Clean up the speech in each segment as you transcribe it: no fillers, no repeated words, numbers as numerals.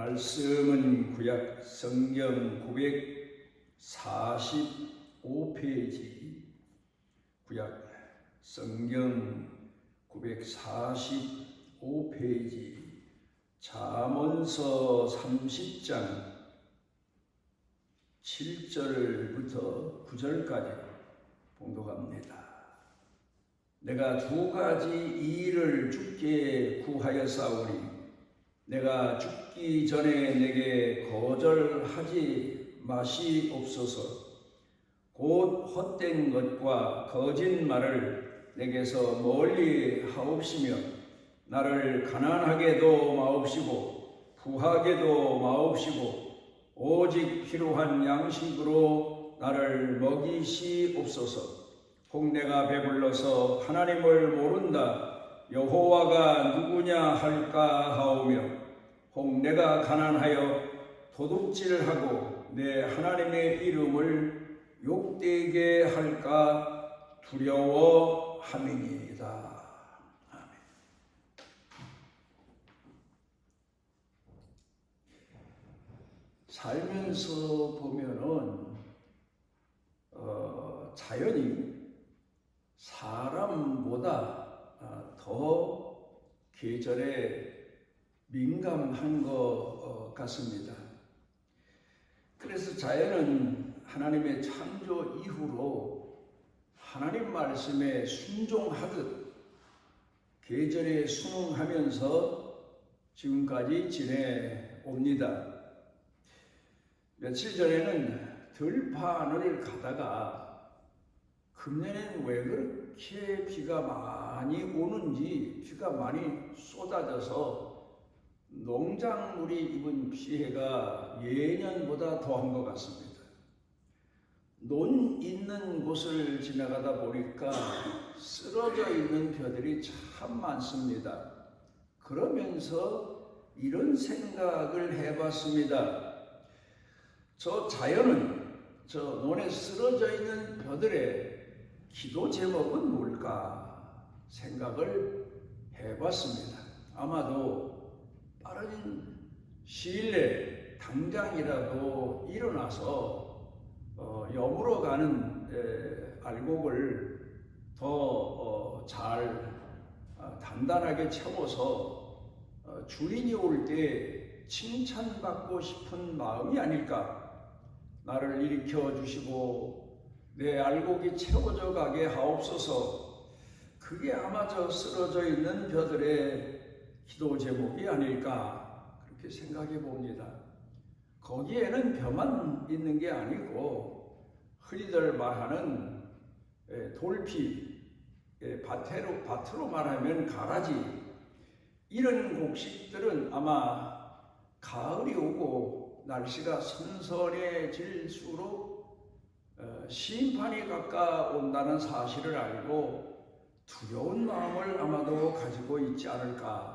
말씀은 구약 성경 945페이지, 구약 성경 945페이지, 잠언서 30장 7절부터 9절까지 봉독합니다. 내가 두 가지 일을 주께 구하였사오니 내가 죽기 전에 내게 거절하지 마시옵소서. 곧 헛된 것과 거짓말을 내게서 멀리 하옵시며 나를 가난하게도 마옵시고 부하게도 마옵시고 오직 필요한 양식으로 나를 먹이시옵소서. 혹 내가 배불러서 하나님을 모른다 여호와가 누구냐 할까 하오며 혹 내가 가난하여 도둑질하고 내 하나님의 이름을 욕되게 할까 두려워함이니이다. 아멘. 살면서 보면은 자연이 사람보다 더 계절에 민감한 것 같습니다. 그래서 자연은 하나님의 창조 이후로 하나님 말씀에 순종하듯 계절에 순응하면서 지금까지 지내옵니다. 며칠 전에는 들판을 가다가 금년엔 왜 그렇게 비가 많이 오는지, 비가 많이 쏟아져서 농작물이 입은 피해가 예년보다 더한 것 같습니다. 논 있는 곳을 지나가다 보니까 쓰러져 있는 벼들이 참 많습니다. 그러면서 이런 생각을 해봤습니다. 저 자연은 저 논에 쓰러져 있는 벼들의 기도 제목은 뭘까 생각을 해봤습니다. 아마도 빠른 시일 내에 당장이라도 일어나서 여물어 가는 알곡을 더 잘 단단하게 채워서 주인이 올 때 칭찬받고 싶은 마음이 아닐까. 나를 일으켜 주시고 내 알곡이 채워져 가게 하옵소서. 그게 아마 저 쓰러져 있는 벼들의 기도 제목이 아닐까 그렇게 생각해 봅니다. 거기에는 벼만 있는 게 아니고 흔히들 말하는 돌피, 밭으로 말하면 가라지, 이런 곡식들은 아마 가을이 오고 날씨가 선선해질수록 심판이 가까운다는 사실을 알고 두려운 마음을 아마도 가지고 있지 않을까.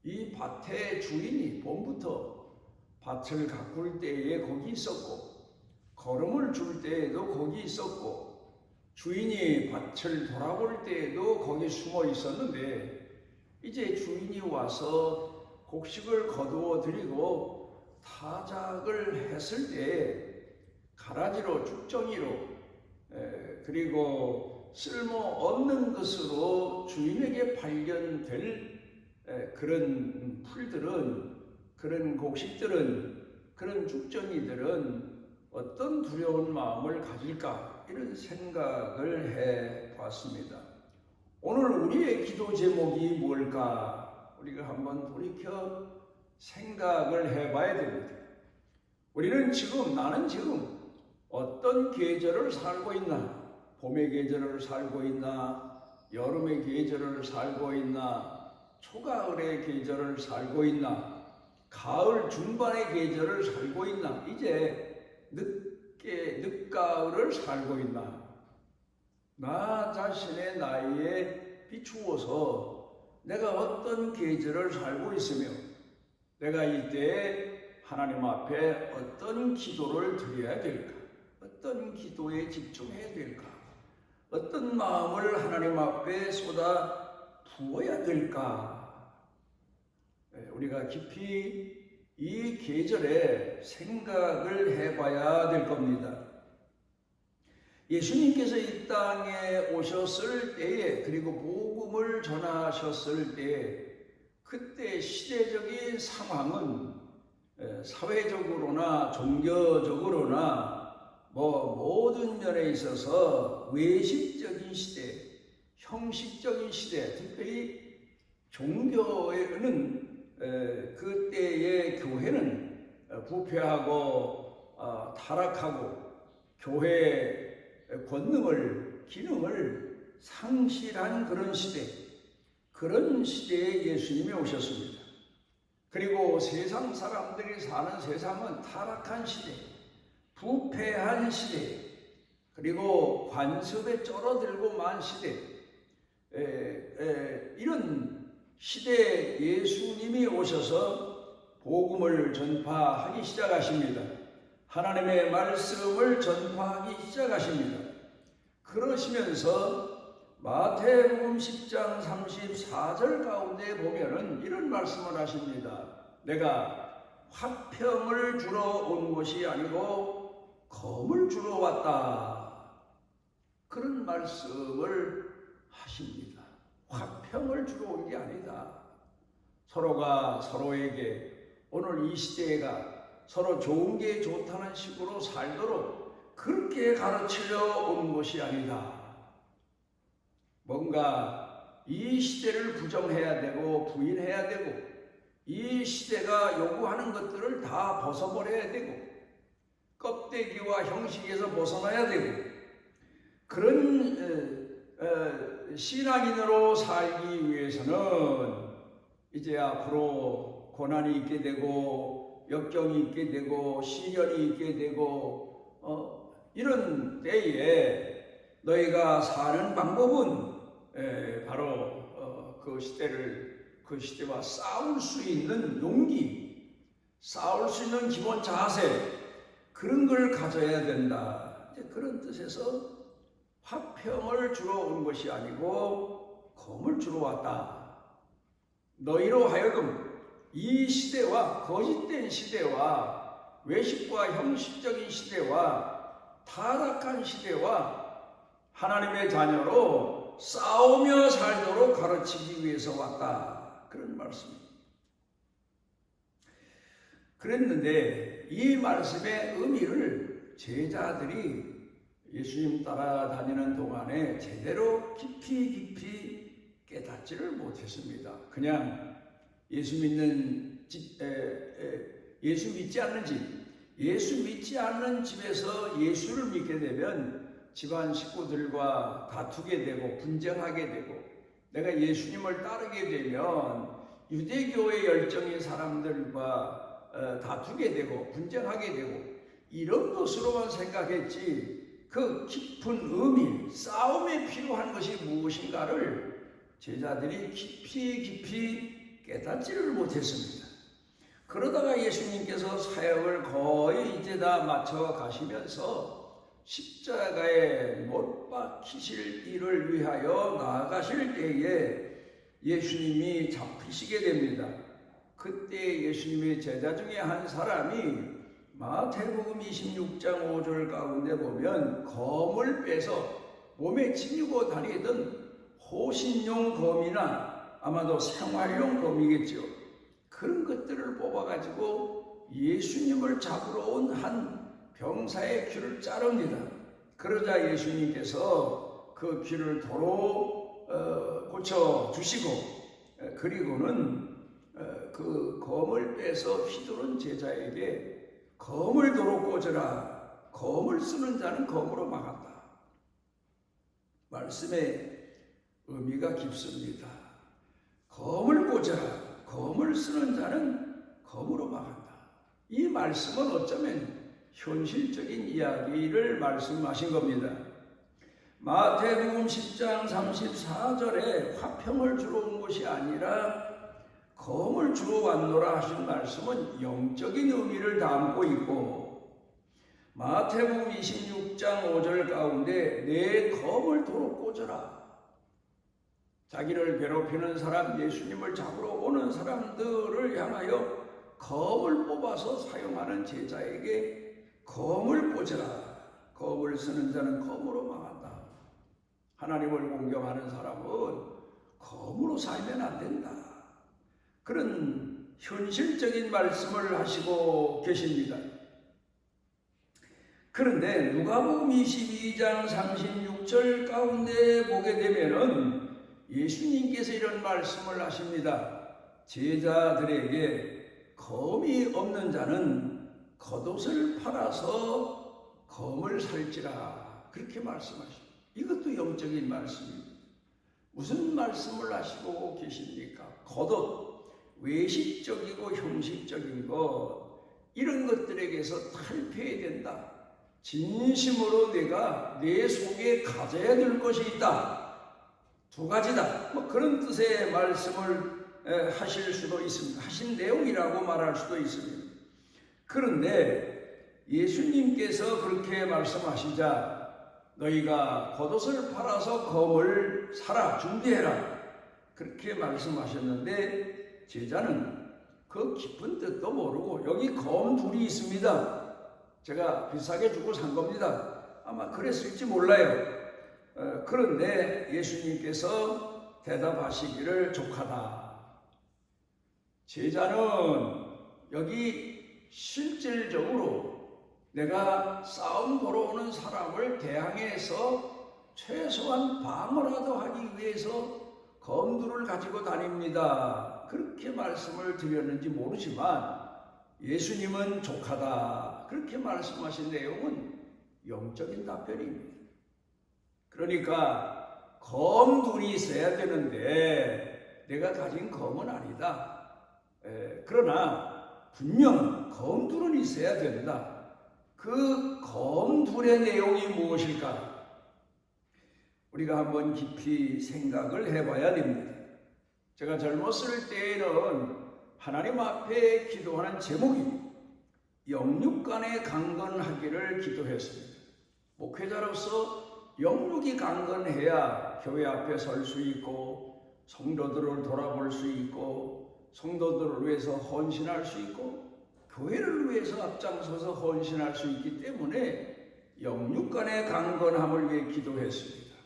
이 밭의 주인이 봄부터 밭을 가꿀 때에 거기 있었고 거름을 줄 때에도 거기 있었고 주인이 밭을 돌아볼 때에도 거기 숨어 있었는데 이제 주인이 와서 곡식을 거두어 드리고 타작을 했을 때 가라지로 쭉정이로 그리고 쓸모없는 것으로 주인에게 발견될 그런 풀들은, 그런 곡식들은, 그런 쭉정이들은 어떤 두려운 마음을 가질까 이런 생각을 해봤습니다. 오늘 우리의 기도 제목이 뭘까 우리가 한번 돌이켜 생각을 해봐야 됩니다. 우리는 지금, 나는 지금 어떤 계절을 살고 있나? 봄의 계절을 살고 있나? 여름의 계절을 살고 있나? 초가을의 계절을 살고 있나? 가을 중반의 계절을 살고 있나? 이제 늦가을을 살고 있나? 나 자신의 나이에 비추어서 내가 어떤 계절을 살고 있으며 내가 이때 하나님 앞에 어떤 기도를 드려야 될까? 어떤 기도에 집중해야 될까? 어떤 마음을 하나님 앞에 쏟아 부어야 될까? 우리가 깊이 이 계절에 생각을 해봐야 될 겁니다. 예수님께서 이 땅에 오셨을 때에, 그리고 복음을 전하셨을 때에, 그때 시대적인 상황은 사회적으로나 종교적으로나 모든 면에 있어서 외식적인 시대, 형식적인 시대, 특별히 종교에는 그때의 교회는 부패하고 타락하고 교회의 권능을, 기능을 상실한 그런 시대, 그런 시대에 예수님이 오셨습니다. 그리고 세상 사람들이 사는 세상은 타락한 시대, 부패한 시대, 그리고 관습에 쩔어들고 만 시대, 이런 시대에 예수님이 오셔서 복음을 전파하기 시작하십니다. 하나님의 말씀을 전파하기 시작하십니다. 그러시면서 마태복음 10장 34절 가운데 보면은 이런 말씀을 하십니다. 내가 화평을 주러 온 것이 아니고 검을 주러 왔다. 그런 말씀을 하십니다. 화평을 주러 온 게 아니다. 서로가 서로에게 오늘 이 시대가 서로 좋은 게 좋다는 식으로 살도록 그렇게 가르치려 온 것이 아니다. 뭔가 이 시대를 부정해야 되고 부인해야 되고 이 시대가 요구하는 것들을 다 벗어버려야 되고 껍데기와 형식에서 벗어나야 되고 그런 신앙인으로 살기 위해서는 이제 앞으로 고난이 있게 되고 역경이 있게 되고 시련이 있게 되고 이런 때에 너희가 사는 방법은 바로 그 시대와 싸울 수 있는 용기, 싸울 수 있는 기본 자세, 그런 걸 가져야 된다. 그런 뜻에서 화평을 주러 온 것이 아니고 검을 주러 왔다. 너희로 하여금 이 시대와 거짓된 시대와 외식과 형식적인 시대와 타락한 시대와 하나님의 자녀로 싸우며 살도록 가르치기 위해서 왔다. 그런 말씀입니다. 그랬는데 이 말씀의 의미를 제자들이 예수님 따라다니는 동안에 제대로 깊이 깨닫지를 못했습니다. 그냥 예수 믿지 않는 집, 예수 믿지 않는 집에서 예수를 믿게 되면 집안 식구들과 다투게 되고 분쟁하게 되고 내가 예수님을 따르게 되면 유대교의 열정인 사람들과 다투게 되고 분쟁하게 되고 이런 것으로만 생각했지 그 깊은 의미, 싸움에 필요한 것이 무엇인가를 제자들이 깊이 깨닫지를 못했습니다. 그러다가 예수님께서 사역을 거의 이제 다 마쳐 가시면서 십자가에 못 박히실 일을 위하여 나아가실 때에 예수님이 잡히시게 됩니다. 그때 예수님의 제자 중에 한 사람이 마태복음 26장 5절 가운데 보면 검을 빼서 몸에 지니고 다니던 호신용 검이나 아마도 생활용 검이겠죠. 그런 것들을 뽑아가지고 예수님을 잡으러 온 한 병사의 귀를 자릅니다. 그러자 예수님께서 그 귀를 도로 고쳐주시고 그리고는 그 검을 빼서 휘두른 제자에게 검을 도로 꽂으라. 검을 쓰는 자는 검으로 막았다. 말씀의 의미가 깊습니다. 검을 꽂아라. 검을 쓰는 자는 검으로 막한다. 이 말씀은 어쩌면 현실적인 이야기를 말씀하신 겁니다. 마태복음 10장 34절에 화평을 주러 온 것이 아니라 검을 주러 왔노라 하신 말씀은 영적인 의미를 담고 있고 마태복음 26장 5절 가운데 내 검을 도로 꽂아라. 자기를 괴롭히는 사람, 예수님을 잡으러 오는 사람들을 향하여 검을 뽑아서 사용하는 제자에게 검을 꽂으라. 검을 쓰는 자는 검으로 망한다. 하나님을 공경하는 사람은 검으로 살면 안 된다. 그런 현실적인 말씀을 하시고 계십니다. 그런데 누가복음 22장 36절 가운데 보게 되면은 예수님께서 이런 말씀을 하십니다. 제자들에게 검이 없는 자는 겉옷을 팔아서 검을 살지라, 그렇게 말씀하십니다. 이것도 영적인 말씀입니다. 무슨 말씀을 하시고 계십니까? 겉옷, 외식적이고 형식적인 것, 이런 것들에게서 탈피해야 된다. 진심으로 내가 내 속에 가져야 될 것이 있다. 두 가지다. 그런 뜻의 말씀을 하실 수도 있습니다. 하신 내용이라고 말할 수도 있습니다. 그런데 예수님께서 그렇게 말씀하시자 너희가 겉옷을 팔아서 검을 사라, 준비해라, 그렇게 말씀하셨는데 제자는 그 깊은 뜻도 모르고 여기 검 둘이 있습니다. 제가 비싸게 주고 산 겁니다. 아마 그랬을지 몰라요. 그런데 예수님께서 대답하시기를 족하다. 제자는 여기 실질적으로 내가 싸움 걸어오는 사람을 대항해서 최소한 방어라도 하기 위해서 검두를 가지고 다닙니다. 그렇게 말씀을 드렸는지 모르지만 예수님은 족하다, 그렇게 말씀하신 내용은 영적인 답변입니다. 그러니까 검둘이 있어야 되는데 내가 가진 검은 아니다. 그러나 분명 검둘은 있어야 된다. 그 검둘의 내용이 무엇일까? 우리가 한번 깊이 생각을 해봐야 됩니다. 제가 젊었을 때에는 하나님 앞에 기도하는 제목이 영육간에 강건하기를 기도했습니다. 목회자로서 영육이 강건해야 교회 앞에 설 수 있고 성도들을 돌아볼 수 있고 성도들을 위해서 헌신할 수 있고 교회를 위해서 앞장서서 헌신할 수 있기 때문에 영육간의 강건함을 위해 기도했습니다.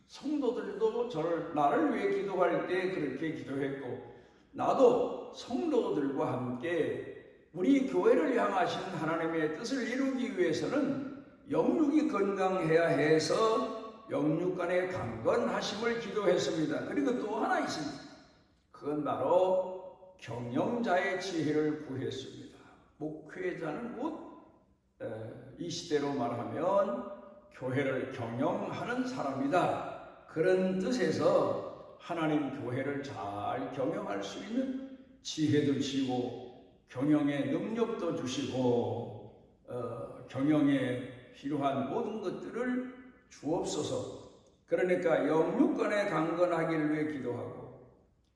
성도들도 나를 위해 기도할 때 그렇게 기도했고 나도 성도들과 함께 우리 교회를 향하신 하나님의 뜻을 이루기 위해서는 영육이 건강해야 해서 영육간의 강건하심을 기도했습니다. 그리고 또 하나 있습니다. 그건 바로 경영자의 지혜를 구했습니다. 목회자는 곧 이 시대로 말하면 교회를 경영하는 사람이다. 그런 뜻에서 하나님 교회를 잘 경영할 수 있는 지혜도 주시고 경영의 능력도 주시고 경영에 필요한 모든 것들을 주옵소서. 그러니까 영육간에 강건하기를 위해 기도하고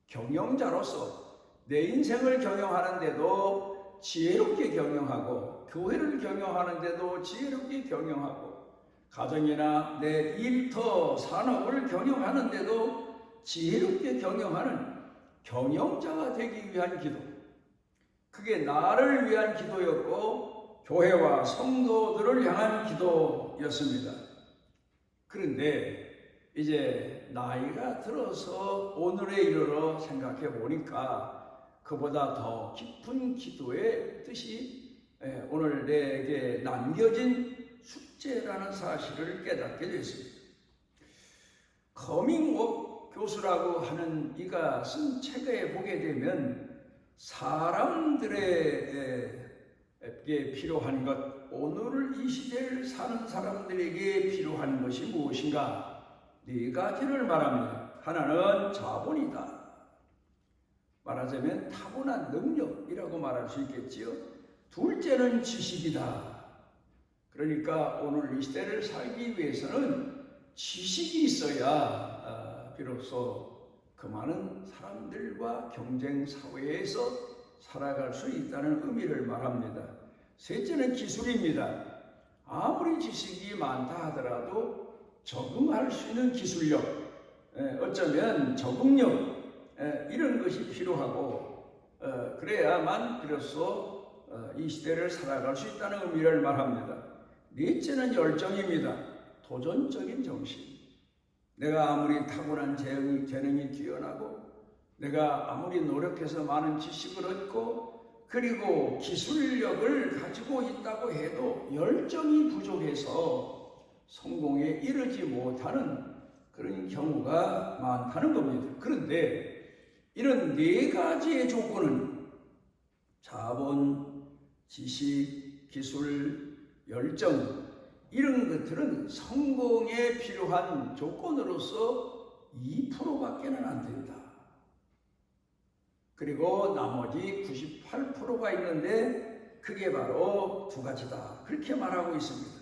경영자로서 내 인생을 경영하는데도 지혜롭게 경영하고 교회를 경영하는데도 지혜롭게 경영하고 가정이나 내 일터 산업을 경영하는데도 지혜롭게 경영하는 경영자가 되기 위한 기도, 그게 나를 위한 기도였고 교회와 성도들을 향한 기도였습니다. 그런데 이제 나이가 들어서 오늘에 이르러 생각해 보니까 그보다 더 깊은 기도의 뜻이 오늘 내게 남겨진 숙제라는 사실을 깨닫게 됐습니다. 커밍업 교수라고 하는 이가 쓴 책에 보게 되면 사람들에게 필요한 것, 오늘 이 시대를 사는 사람들에게 필요한 것이 무엇인가? 네 가지를 말합니다. 하나는 자본이다. 말하자면 타고난 능력이라고 말할 수 있겠지요. 둘째는 지식이다. 그러니까 오늘 이 시대를 살기 위해서는 지식이 있어야 비로소 그 많은 사람들과 경쟁 사회에서 살아갈 수 있다는 의미를 말합니다. 셋째는 기술입니다. 아무리 지식이 많다 하더라도 적응할 수 있는 기술력, 어쩌면 적응력, 이런 것이 필요하고 그래야만 비로소 이 시대를 살아갈 수 있다는 의미를 말합니다. 넷째는 열정입니다. 도전적인 정신. 내가 아무리 타고난 재능이 뛰어나고 내가 아무리 노력해서 많은 지식을 얻고 그리고 기술력을 가지고 있다고 해도 열정이 부족해서 성공에 이르지 못하는 그런 경우가 많다는 겁니다. 그런데 이런 네 가지의 조건은 자본, 지식, 기술, 열정 이런 것들은 성공에 필요한 조건으로서 2%밖에는 안 된다. 그리고 나머지 98%가 있는데 그게 바로 두 가지다. 그렇게 말하고 있습니다.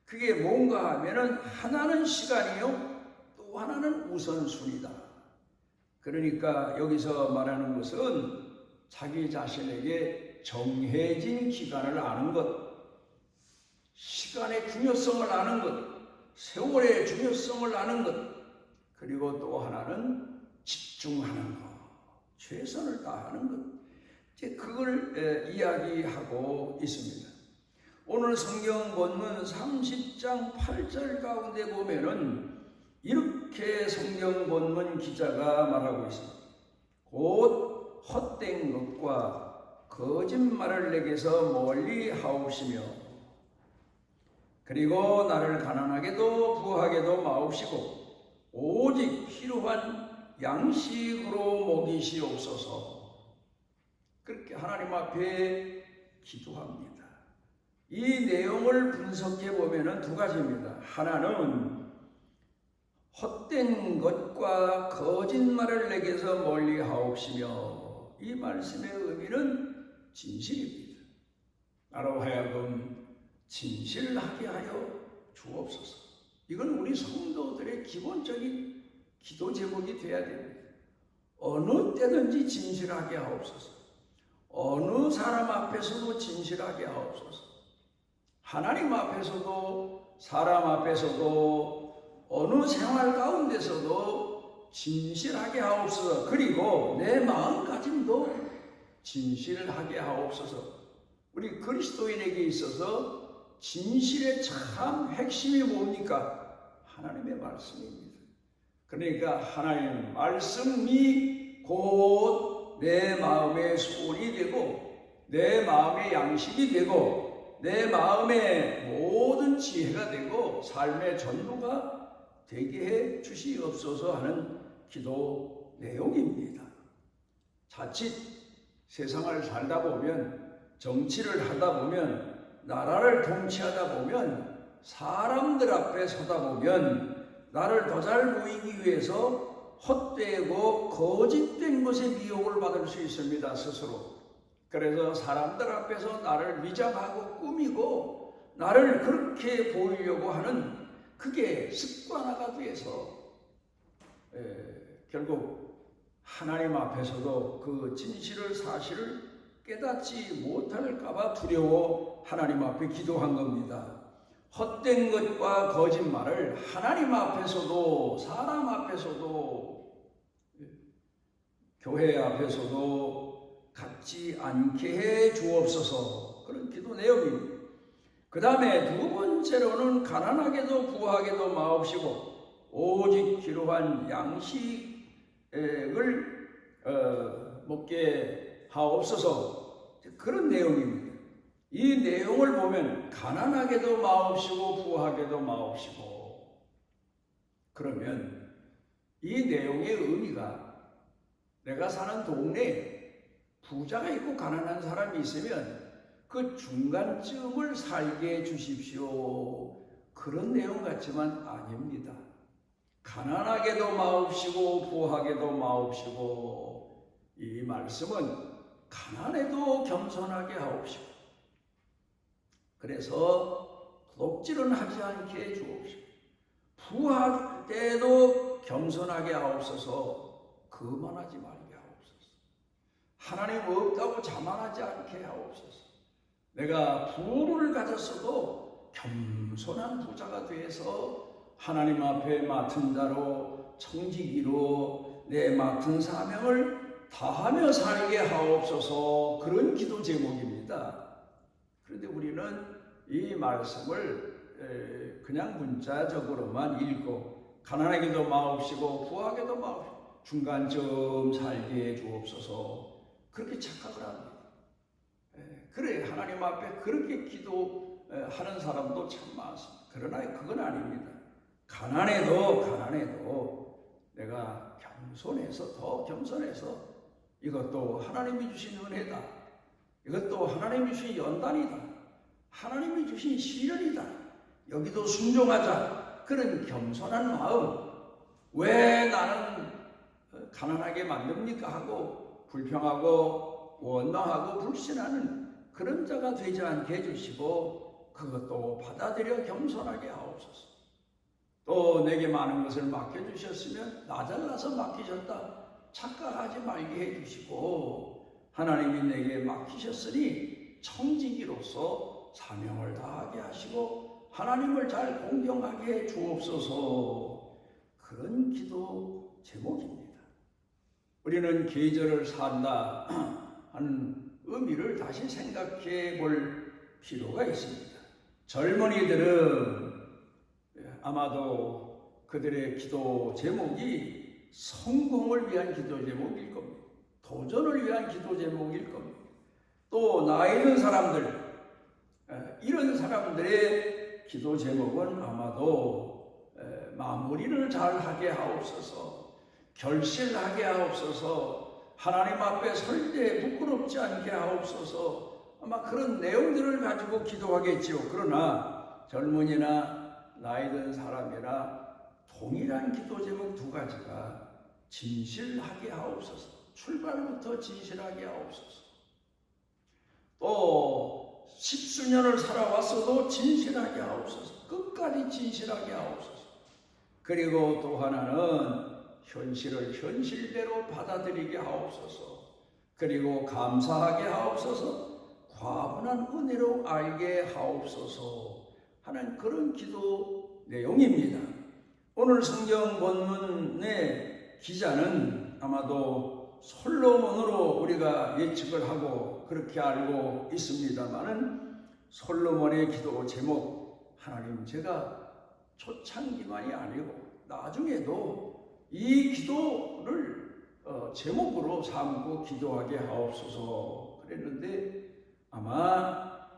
그게 뭔가 하면은 하나는 시간이요, 또 하나는 우선순위다. 그러니까 여기서 말하는 것은 자기 자신에게 정해진 기간을 아는 것, 시간의 중요성을 아는 것, 세월의 중요성을 아는 것, 그리고 또 하나는 집중하는 것, 최선을 다하는 것. 이제 그걸 이야기하고 있습니다. 오늘 성경 본문 30장 8절 가운데 보면은 이렇게 성경 본문 기자가 말하고 있습니다. 곧 헛된 것과 거짓말을 내게서 멀리 하옵시며 그리고 나를 가난하게도 부하게도 마옵시고 오직 필요한 양식으로 먹이시옵소서. 그렇게 하나님 앞에 기도합니다. 이 내용을 분석해 보면은 두 가지입니다. 하나는 헛된 것과 거짓말을 내게서 멀리 하옵시며, 이 말씀의 의미는 진실입니다. 나로 하여금 진실하게 하여 주옵소서. 이건 우리 성도들의 기본적인 기도 제목이 되어야 됩니다. 어느 때든지 진실하게 하옵소서. 어느 사람 앞에서도 진실하게 하옵소서. 하나님 앞에서도 사람 앞에서도 어느 생활 가운데서도 진실하게 하옵소서. 그리고 내 마음가짐도 진실하게 하옵소서. 우리 그리스도인에게 있어서 진실의 참 핵심이 뭡니까? 하나님의 말씀입니다. 그러니까 하나님 말씀이 곧 내 마음의 소원이 되고 내 마음의 양식이 되고 내 마음의 모든 지혜가 되고 삶의 전부가 되게 해 주시옵소서 하는 기도 내용입니다. 자칫 세상을 살다 보면, 정치를 하다 보면, 나라를 통치하다 보면, 사람들 앞에 서다 보면 나를 더 잘 보이기 위해서 헛되고 거짓된 것에 미혹을 받을 수 있습니다. 스스로. 그래서 사람들 앞에서 나를 위장하고 꾸미고 나를 그렇게 보이려고 하는 그게 습관화가 돼서 결국 하나님 앞에서도 그 진실을 사실을 깨닫지 못할까 봐 두려워 하나님 앞에 기도한 겁니다. 헛된 것과 거짓말을 하나님 앞에서도 사람 앞에서도 교회 앞에서도 갖지 않게 해 주옵소서. 그런 기도 내용입니다. 그 다음에 두 번째로는 가난하게도 부하게도 마옵시고 오직 필요한 양식을 먹게 하옵소서. 그런 내용입니다. 이 내용을 보면 가난하게도 마옵시고 부하게도 마옵시고, 그러면 이 내용의 의미가 내가 사는 동네에 부자가 있고 가난한 사람이 있으면 그 중간쯤을 살게 해 주십시오. 그런 내용 같지만 아닙니다. 가난하게도 마옵시고 부하게도 마옵시고, 이 말씀은 가난해도 겸손하게 하옵시고, 그래서 도둑질은 하지 않게 해 주옵시고, 부할 때도 겸손하게 하옵소서. 거만하지 말게 하옵소서. 하나님 없다고 자만하지 않게 하옵소서. 내가 부를 가졌어도 겸손한 부자가 되어서 하나님 앞에 맡은 자로, 청지기로 내 맡은 사명을 다하며 살게 하옵소서. 그런 기도 제목입니다. 그런데 우리는 이 말씀을 그냥 문자적으로만 읽고 가난하게도 마옵시고 부하게도 마옵시고 중간쯤 살게 해 주옵소서 그렇게 착각을 합니다. 그래 하나님 앞에 그렇게 기도하는 사람도 참 많습니다. 그러나 그건 아닙니다. 가난해도 내가 겸손해서 더 겸손해서 이것도 하나님이 주신 은혜다. 이것도 하나님이 주신 연단이다. 하나님이 주신 시련이다. 여기도 순종하자. 그런 겸손한 마음. 왜 나는 가난하게 만듭니까? 하고 불평하고 원망하고 불신하는 그런 자가 되지 않게 해주시고 그것도 받아들여 겸손하게 하옵소서. 또 내게 많은 것을 맡겨주셨으면 나 잘나서 맡기셨다 착각하지 말게 해주시고 하나님이 내게 맡기셨으니 청지기로서 사명을 다하게 하시고 하나님을 잘 공경하게 해 주옵소서. 그런 기도 제목입니다. 우리는 계절을 산다 하는 의미를 다시 생각해 볼 필요가 있습니다. 젊은이들은 아마도 그들의 기도 제목이 성공을 위한 기도 제목일 겁니다. 도전을 위한 기도 제목일 겁니다. 또 나이 든 사람들, 이런 사람들의 기도 제목은 아마도 마무리를 잘하게 하옵소서, 결실하게 하옵소서, 하나님 앞에 설 때 부끄럽지 않게 하옵소서, 아마 그런 내용들을 가지고 기도하겠지요. 그러나 젊은이나 나이 든 사람이나 동일한 기도 제목 두 가지가 진실하게 하옵소서. 출발부터 진실하게 하옵소서. 또 십수년을 살아왔어도 진실하게 하옵소서. 끝까지 진실하게 하옵소서. 그리고 또 하나는 현실을 현실대로 받아들이게 하옵소서. 그리고 감사하게 하옵소서. 과분한 은혜로 알게 하옵소서 하는 그런 기도 내용입니다. 오늘 성경 본문의 기자는 아마도 솔로몬으로 우리가 예측을 하고 그렇게 알고 있습니다만은 솔로몬의 기도 제목, 하나님 제가 초창기만이 아니고 나중에도 이 기도를 제목으로 삼고 기도하게 하옵소서 그랬는데 아마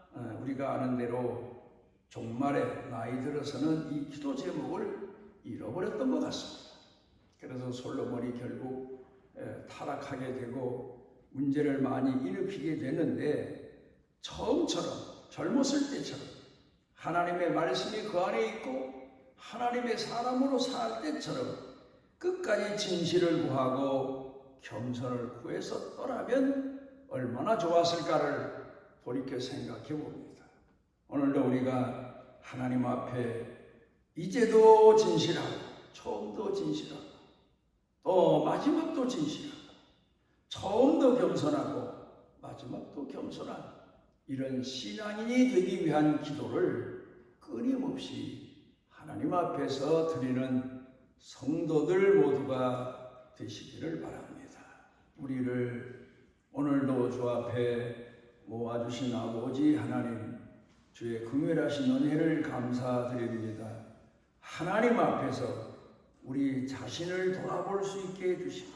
우리가 아는 대로 종말에 나이 들어서는 이 기도 제목을 잃어버렸던 것 같습니다. 그래서 솔로몬이 결국 타락하게 되고 문제를 많이 일으키게 되는데 처음처럼 젊었을 때처럼 하나님의 말씀이 그 안에 있고 하나님의 사람으로 살 때처럼 끝까지 진실을 구하고 겸손을 구해서 떠나면 얼마나 좋았을까를 돌이켜 생각해 봅니다. 오늘도 우리가 하나님 앞에 이제도 진실하고 처음도 진실하고 또 마지막도 진실하고 처음도 겸손하고 마지막도 겸손한 이런 신앙인이 되기 위한 기도를 끊임없이 하나님 앞에서 드리는 성도들 모두가 되시기를 바랍니다. 우리를 오늘도 주 앞에 모아주신 아버지 하나님, 주의 긍휼하신 은혜를 감사드립니다. 하나님 앞에서 우리 자신을 돌아볼 수 있게 해주시고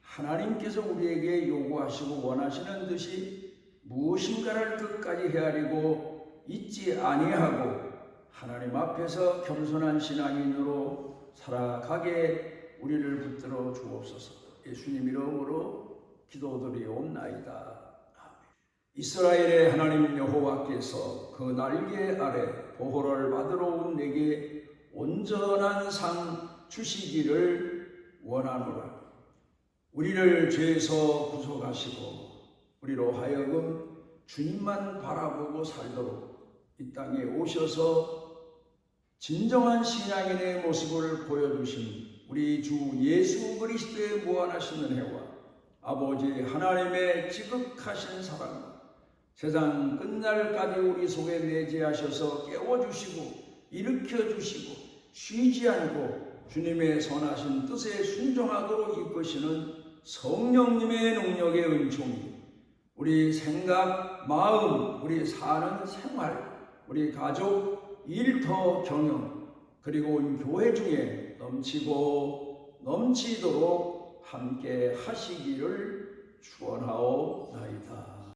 하나님께서 우리에게 요구하시고 원하시는 듯이 무엇인가를 끝까지 헤아리고 잊지 아니하고 하나님 앞에서 겸손한 신앙인으로 살아가게 우리를 붙들어 주옵소서. 예수님 이름으로 기도드리옵나이다. 이스라엘의 하나님 여호와께서 그 날개 아래 보호를 받으러 온 내게 온전한 상 주시기를 원하노라. 우리를 죄에서 구속하시고 우리로 하여금 주님만 바라보고 살도록 이 땅에 오셔서 진정한 신앙인의 모습을 보여주신 우리 주 예수 그리스도의 무한하신 은혜와 아버지 하나님의 지극하신 사랑과 세상 끝날까지 우리 속에 내재하셔서 깨워주시고 일으켜주시고 쉬지 않고 주님의 선하신 뜻에 순종하도록 이끄시는 성령님의 능력의 은총이 우리 생각, 마음, 우리 사는 생활, 우리 가족, 일터 경영, 그리고 교회 중에 넘치고 넘치도록 함께 하시기를 축원하옵나이다.